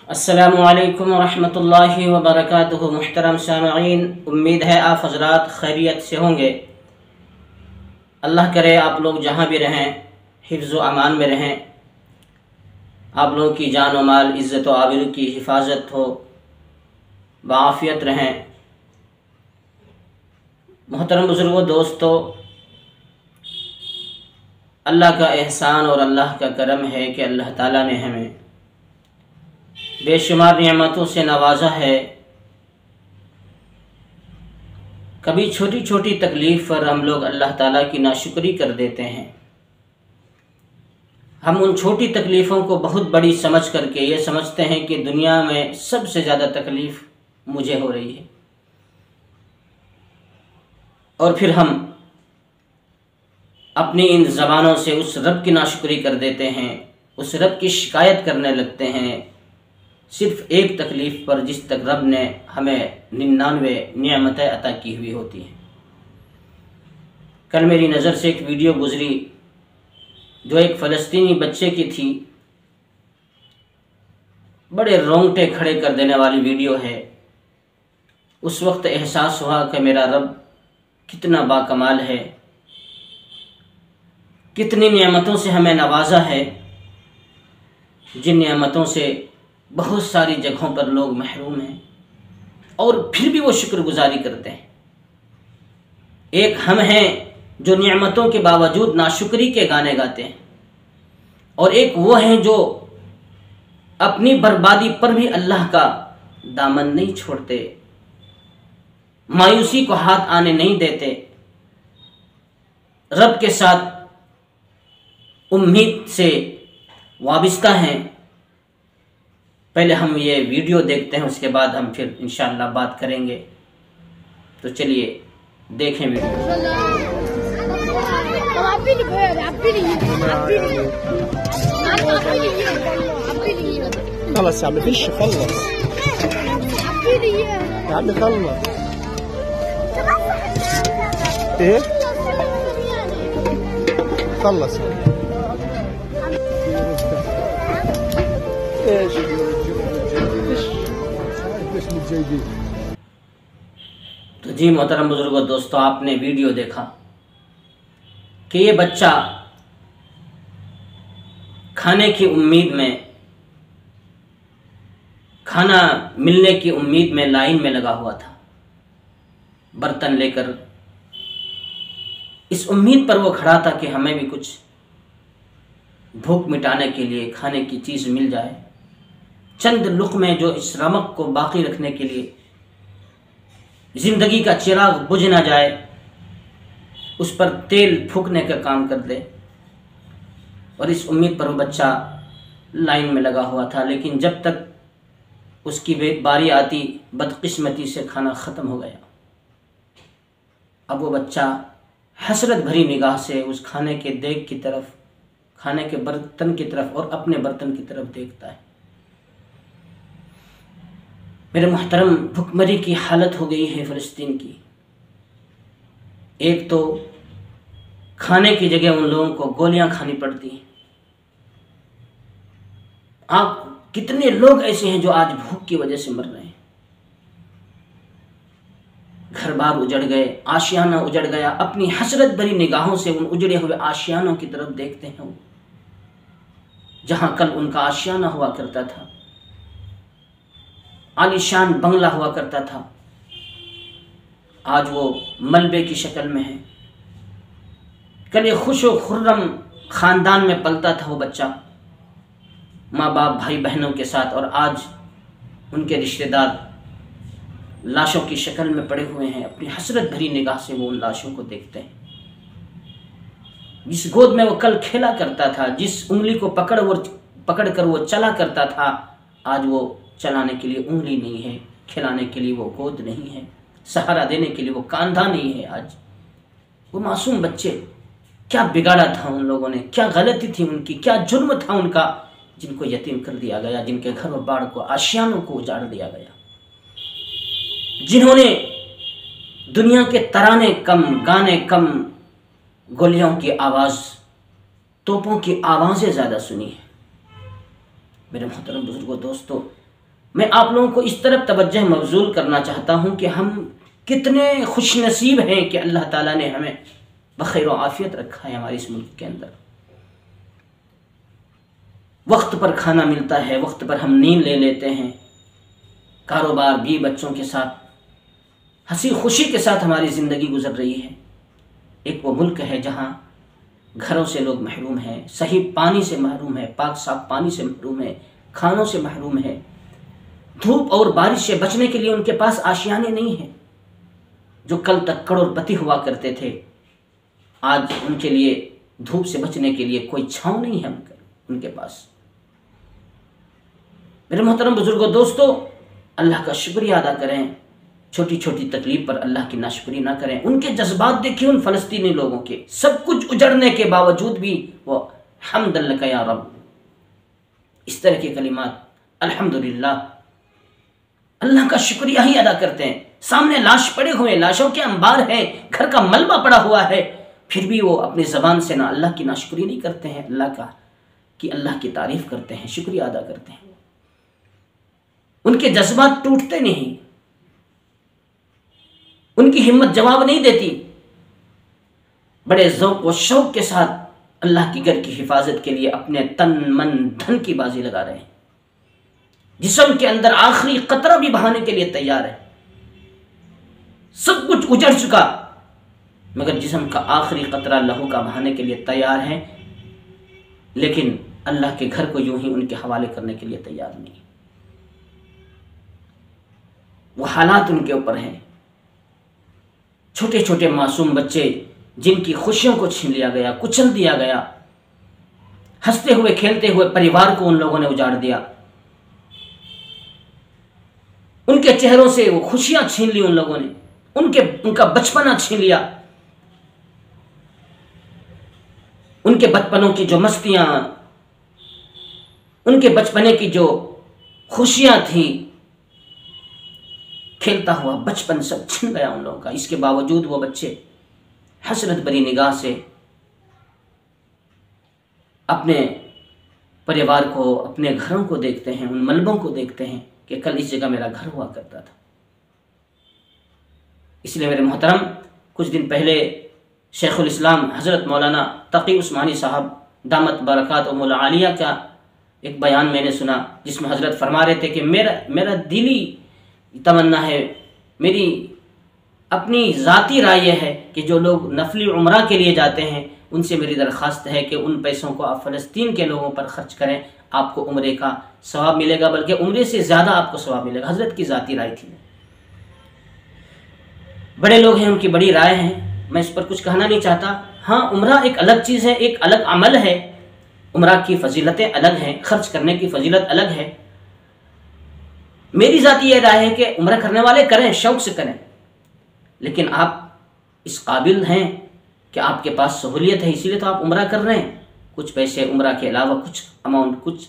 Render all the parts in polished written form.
السلام علیکم ورحمۃ اللہ وبرکاتہ۔ محترم سامعین، امید ہے آپ حضرات خیریت سے ہوں گے۔ اللہ کرے آپ لوگ جہاں بھی رہیں حفظ و امان میں رہیں، آپ لوگوں کی جان و مال، عزت و آبرو کی حفاظت ہو، بعافیت رہیں۔ محترم بزرگوں، دوستو، اللہ کا احسان اور اللہ کا کرم ہے کہ اللہ تعالیٰ نے ہمیں بے شمار نعمتوں سے نوازا ہے۔ کبھی چھوٹی چھوٹی تکلیف پر ہم لوگ اللہ تعالیٰ کی ناشکری کر دیتے ہیں۔ ہم ان چھوٹی تکلیفوں کو بہت بڑی سمجھ کر کے یہ سمجھتے ہیں کہ دنیا میں سب سے زیادہ تکلیف مجھے ہو رہی ہے، اور پھر ہم اپنی ان زبانوں سے اس رب کی ناشکری کر دیتے ہیں، اس رب کی شکایت کرنے لگتے ہیں صرف ایک تکلیف پر جس تک رب نے ہمیں 99 نعمتیں عطا کی ہوئی ہوتی ہیں۔ کل میری نظر سے ایک ویڈیو گزری جو ایک فلسطینی بچے کی تھی، بڑے رونگٹے کھڑے کر دینے والی ویڈیو ہے۔ اس وقت احساس ہوا کہ میرا رب کتنا باکمال ہے، کتنی نعمتوں سے ہمیں نوازا ہے، جن نعمتوں سے بہت ساری جگہوں پر لوگ محروم ہیں، اور پھر بھی وہ شکر گزاری کرتے ہیں۔ ایک ہم ہیں جو نعمتوں کے باوجود ناشکری کے گانے گاتے ہیں، اور ایک وہ ہیں جو اپنی بربادی پر بھی اللہ کا دامن نہیں چھوڑتے، مایوسی کو ہاتھ آنے نہیں دیتے، رب کے ساتھ امید سے وابستہ ہیں۔ پہلے ہم یہ ویڈیو دیکھتے ہیں، اس کے بعد ہم پھر انشاءاللہ بات کریں گے۔ تو چلیے دیکھیں ویڈیو۔ خلص يا عم فيش، خلص يا عم، خلص ايه، خلص ايش تو جی محترم بزرگوں، دوستو، آپ نے ویڈیو دیکھا کہ یہ بچہ کھانے کی امید میں، کھانا ملنے کی امید میں لائن میں لگا ہوا تھا، برتن لے کر اس امید پر وہ کھڑا تھا کہ ہمیں بھی کچھ بھوک مٹانے کے لیے کھانے کی چیز مل جائے، چند لقمے جو اس رمق کو باقی رکھنے کے لیے، زندگی کا چراغ بجھ نہ جائے، اس پر تیل پھونکنے کا کام کر دے، اور اس امید پر وہ بچہ لائن میں لگا ہوا تھا۔ لیکن جب تک اس کی باری آتی، بدقسمتی سے کھانا ختم ہو گیا۔ اب وہ بچہ حسرت بھری نگاہ سے اس کھانے کے دیگ کی طرف، کھانے کے برتن کی طرف اور اپنے برتن کی طرف دیکھتا ہے۔ میرے محترم، بھوکمری کی حالت ہو گئی ہے فلسطین کی۔ ایک تو کھانے کی جگہ ان لوگوں کو گولیاں کھانی پڑتی ہیں۔ آپ کتنے لوگ ایسے ہیں جو آج بھوک کی وجہ سے مر رہے ہیں، گھر بار اجڑ گئے، آشیانہ اجڑ گیا، اپنی حسرت بھری نگاہوں سے ان اجڑے ہوئے آشیانوں کی طرف دیکھتے ہیں، جہاں کل ان کا آشیانہ ہوا کرتا تھا، عالی شان بنگلہ ہوا کرتا تھا، آج وہ ملبے کی شکل میں ہے۔ کل ایک خوش و خرم خاندان میں پلتا تھا وہ بچہ، ماں باپ بھائی بہنوں کے ساتھ، اور آج ان کے رشتہ دار لاشوں کی شکل میں پڑے ہوئے ہیں۔ اپنی حسرت بھری نگاہ سے وہ ان لاشوں کو دیکھتے ہیں۔ جس گود میں وہ کل کھیلا کرتا تھا، جس انگلی کو پکڑ کر وہ چلا کرتا تھا، آج وہ چلانے کے لیے انگلی نہیں ہے، کھلانے کے لیے وہ گود نہیں ہے، سہارا دینے کے لیے وہ کاندھا نہیں ہے۔ آج وہ معصوم بچے، کیا بگاڑا تھا ان لوگوں نے، کیا غلطی تھی ان کی، کیا جرم تھا ان کا، جن کو یتیم کر دیا گیا، جن کے گھر و بار کو، آشیانوں کو اجاڑ دیا گیا، جنہوں نے دنیا کے ترانے کم، گانے کم، گولیوں کی آواز، توپوں کی آوازیں زیادہ سنی ہے۔ میرے محترم بزرگوں، دوستو، میں آپ لوگوں کو اس طرف توجہ مبذول کرنا چاہتا ہوں کہ ہم کتنے خوش نصیب ہیں کہ اللہ تعالیٰ نے ہمیں بخیر و عافیت رکھا ہے ہمارے اس ملک کے اندر۔ وقت پر کھانا ملتا ہے، وقت پر ہم نیند لے لیتے ہیں، کاروبار بھی بچوں کے ساتھ ہنسی خوشی کے ساتھ ہماری زندگی گزر رہی ہے۔ ایک وہ ملک ہے جہاں گھروں سے لوگ محروم ہیں، صحیح پانی سے محروم ہے، پاک صاف پانی سے محروم ہے، کھانوں سے محروم ہے، دھوپ اور بارش سے بچنے کے لیے ان کے پاس آشیانے نہیں ہیں۔ جو کل تک کروڑ پتی ہوا کرتے تھے، آج ان کے لیے دھوپ سے بچنے کے لیے کوئی چھاؤں نہیں ہے ان کے پاس۔ میرے محترم بزرگوں، دوستو، اللہ کا شکریہ ادا کریں، چھوٹی چھوٹی تکلیف پر اللہ کی ناشکری نہ کریں۔ ان کے جذبات دیکھیں، ان فلسطینی لوگوں کے، سب کچھ اجڑنے کے باوجود بھی وہ حمد لک یا رب، اس طرح کے کلمات، الحمدللہ، اللہ کا شکریہ ہی ادا کرتے ہیں۔ سامنے لاش پڑے ہوئے، لاشوں کے انبار ہیں، گھر کا ملبہ پڑا ہوا ہے، پھر بھی وہ اپنی زبان سے نہ اللہ کی ناشکری نہیں کرتے ہیں، اللہ کی تعریف کرتے ہیں، شکریہ ادا کرتے ہیں۔ ان کے جذبات ٹوٹتے نہیں، ان کی ہمت جواب نہیں دیتی، بڑے ذوق و شوق کے ساتھ اللہ کی گھر کی حفاظت کے لیے اپنے تن من دھن کی بازی لگا رہے ہیں۔ جسم کے اندر آخری قطرہ بھی بہانے کے لیے تیار ہے، سب کچھ اجڑ چکا، مگر جسم کا آخری قطرہ لہو کا بہانے کے لیے تیار ہے، لیکن اللہ کے گھر کو یوں ہی ان کے حوالے کرنے کے لیے تیار نہیں۔ وہ حالات ان کے اوپر ہیں، چھوٹے چھوٹے معصوم بچے جن کی خوشیوں کو چھین لیا گیا، کچل دیا گیا، ہنستے ہوئے کھیلتے ہوئے پریوار کو ان لوگوں نے اجاڑ دیا، ان کے چہروں سے وہ خوشیاں چھین لی ان لوگوں نے، ان کا بچپنا چھین لیا، ان کے بچپنوں کی جو مستیاں، ان کے بچپنے کی جو خوشیاں تھیں، کھیلتا ہوا بچپن سب چھن گیا ان لوگوں کا۔ اس کے باوجود وہ بچے حسرت بری نگاہ سے اپنے پریوار کو، اپنے گھروں کو دیکھتے ہیں، ان ملبوں کو دیکھتے ہیں کہ کل اس جگہ میرا گھر ہوا کرتا تھا۔ اس لیے میرے محترم، کچھ دن پہلے شیخ الاسلام حضرت مولانا تقی عثمانی صاحب دامت برکاتہم العالیہ کا ایک بیان میں نے سنا، جس میں حضرت فرما رہے تھے کہ میرا دلی تمنا ہے، میری اپنی ذاتی رائے یہ ہے کہ جو لوگ نفلی عمرہ کے لیے جاتے ہیں ان سے میری درخواست ہے کہ ان پیسوں کو آپ فلسطین کے لوگوں پر خرچ کریں، آپ کو عمرے کا ثواب ملے گا، بلکہ عمرے سے زیادہ آپ کو ثواب ملے گا۔ حضرت کی ذاتی رائے تھی، بڑے لوگ ہیں، ان کی بڑی رائے ہیں، میں اس پر کچھ کہنا نہیں چاہتا۔ ہاں، عمرہ ایک الگ چیز ہے، ایک الگ عمل ہے، عمرہ کی فضیلتیں الگ ہیں، خرچ کرنے کی فضیلت الگ ہے۔ میری ذاتی یہ رائے ہے کہ عمرہ کرنے والے کریں، شوق سے کریں، لیکن آپ اس قابل ہیں کہ آپ کے پاس سہولیت ہے، اسی لیے تو آپ عمرہ کر رہے ہیں۔ کچھ پیسے عمرہ کے علاوہ کچھ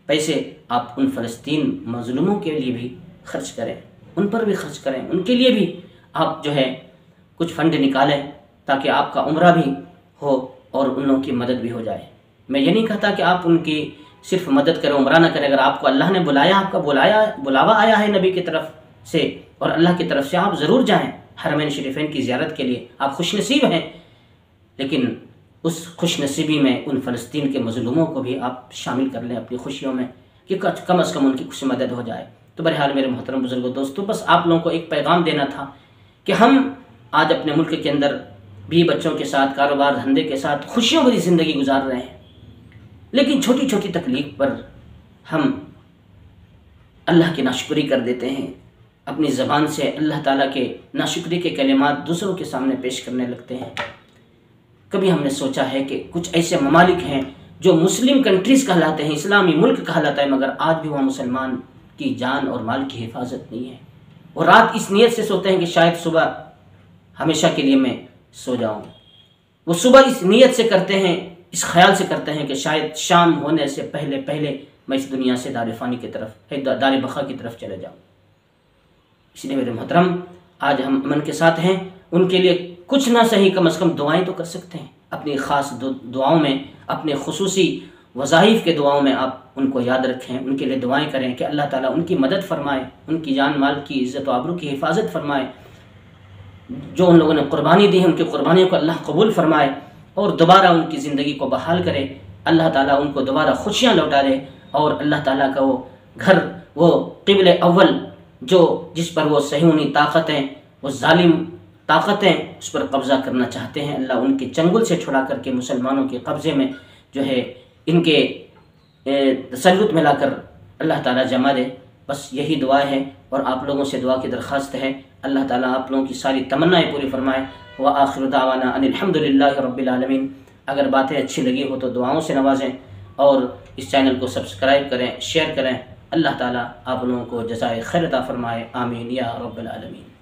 پیسے آپ ان فلسطین مظلوموں کے لیے بھی خرچ کریں، ان پر بھی خرچ کریں، ان کے لیے بھی آپ جو ہے کچھ فنڈ نکالیں تاکہ آپ کا عمرہ بھی ہو اور ان لوگوں کی مدد بھی ہو جائے۔ میں یہ نہیں کہتا کہ آپ ان کی صرف مدد کریں، عمرہ نہ کریں۔ اگر آپ کو اللہ نے بلایا، آپ کا بلاوا آیا ہے نبی کی طرف سے اور اللہ کی طرف سے، آپ ضرور جائیں حرمین شریفین کی زیارت کے لیے، آپ خوش نصیب ہیں، لیکن اس خوش نصیبی میں ان فلسطین کے مظلوموں کو بھی آپ شامل کر لیں اپنی خوشیوں میں، کہ کم از کم ان کی کچھ مدد ہو جائے۔ تو بہرحال میرے محترم بزرگوں، دوستو، بس آپ لوگوں کو ایک پیغام دینا تھا کہ ہم آج اپنے ملک کے اندر بھی بچوں کے ساتھ، کاروبار دھندے کے ساتھ خوشیوں بھری زندگی گزار رہے ہیں، لیکن چھوٹی چھوٹی تکلیف پر ہم اللہ کی ناشکری کر دیتے ہیں، اپنی زبان سے اللہ تعالیٰ کے ناشکری کے کلمات دوسروں کے سامنے پیش کرنے لگتے ہیں۔ کبھی ہم نے سوچا ہے کہ کچھ ایسے ممالک ہیں جو مسلم کنٹریز کہلاتے ہیں، اسلامی ملک کہلاتا ہے، مگر آج بھی وہاں مسلمان کی جان اور مال کی حفاظت نہیں ہے۔ وہ رات اس نیت سے سوتے ہیں کہ شاید صبح ہمیشہ کے لیے میں سو جاؤں، وہ صبح اس نیت سے کرتے ہیں، اس خیال سے کرتے ہیں کہ شاید شام ہونے سے پہلے میں اس دنیا سے دار فانی کی طرف، دار بقا کی طرف چلے جاؤں۔ اس لیے میرے محترم، آج ہم امن کے ساتھ ہیں، ان کے لیے کچھ نہ صحیح کم از کم دعائیں تو کر سکتے ہیں، اپنی خاص دعاؤں میں، اپنے خصوصی وظائف کے دعاؤں میں آپ ان کو یاد رکھیں، ان کے لیے دعائیں کریں کہ اللہ تعالیٰ ان کی مدد فرمائے، ان کی جان مال کی عزت و آبرو کی حفاظت فرمائے، جو ان لوگوں نے قربانی دی ہے ان کی قربانیوں کو اللہ قبول فرمائے اور دوبارہ ان کی زندگی کو بحال کرے، اللہ تعالیٰ ان کو دوبارہ خوشیاں لوٹا دے، اور اللہ تعالیٰ کا وہ گھر، وہ قبل اول جس پر وہ صہیونی طاقتیں، وہ ظالم طاقتیں اس پر قبضہ کرنا چاہتے ہیں، اللہ ان کے چنگل سے چھڑا کر کے مسلمانوں کے قبضے میں جو ہے ان کے تسلط میں لا کر اللہ تعالیٰ جما دے۔ بس یہی دعا ہے اور آپ لوگوں سے دعا کی درخواست ہے، اللہ تعالیٰ آپ لوگوں کی ساری تمنائیں پوری فرمائے۔ وآخر دعوانا ان الحمدللہ رب العالمین۔ اگر باتیں اچھی لگی ہو تو دعاؤں سے نوازیں اور اس چینل کو سبسکرائب کریں، شیئر کریں۔ اللہ تعالیٰ آپ لوگوں کو جزائے خیر عطا فرمائے، آمین یا رب العالمین۔